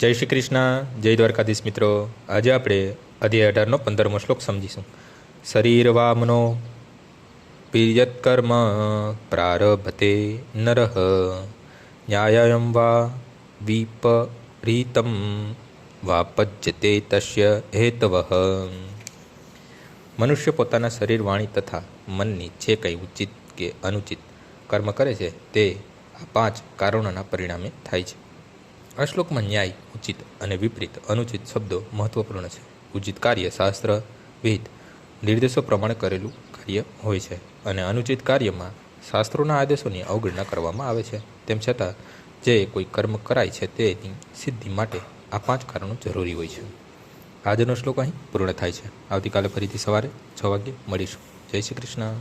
જય શ્રી કૃષ્ણ, જય દ્વારકાધીશ મિત્રો. આજે આપણે અધ્યાય 18નો 15મો શ્લોક સમજીશું. શરીર વામનો પિયત્કર્મ પ્રારભતે નરઃ ન્યાયમ વા વિપરીતમ વાપજ્યતે તસ્ય હેતવઃ. મનુષ્ય પોતાના શરીર, વાણી તથા મનની જે કંઈ ઉચિત કે અનુચિત કર્મ કરે છે તે આ 5 કારણોના પરિણામે થાય છે. આ શ્લોકમાં ન્યાય, ઉચિત અને વિપરીત અનુચિત શબ્દો મહત્વપૂર્ણ છે. ઉચિત કાર્ય શાસ્ત્ર વિહિત નિર્દેશો પ્રમાણે કરેલું કાર્ય હોય છે અને અનુચિત કાર્યમાં શાસ્ત્રોના આદેશોની અવગણના કરવામાં આવે છે. તેમ છતાં જે કોઈ કર્મ કરાય છે તેની સિદ્ધિ માટે આ 5 કારણો જરૂરી હોય છે. આજનો શ્લોક અહીં પૂર્ણ થાય છે. આવતીકાલે ફરીથી સવારે 6 વાગ્યે મળીશું. જય શ્રી કૃષ્ણ.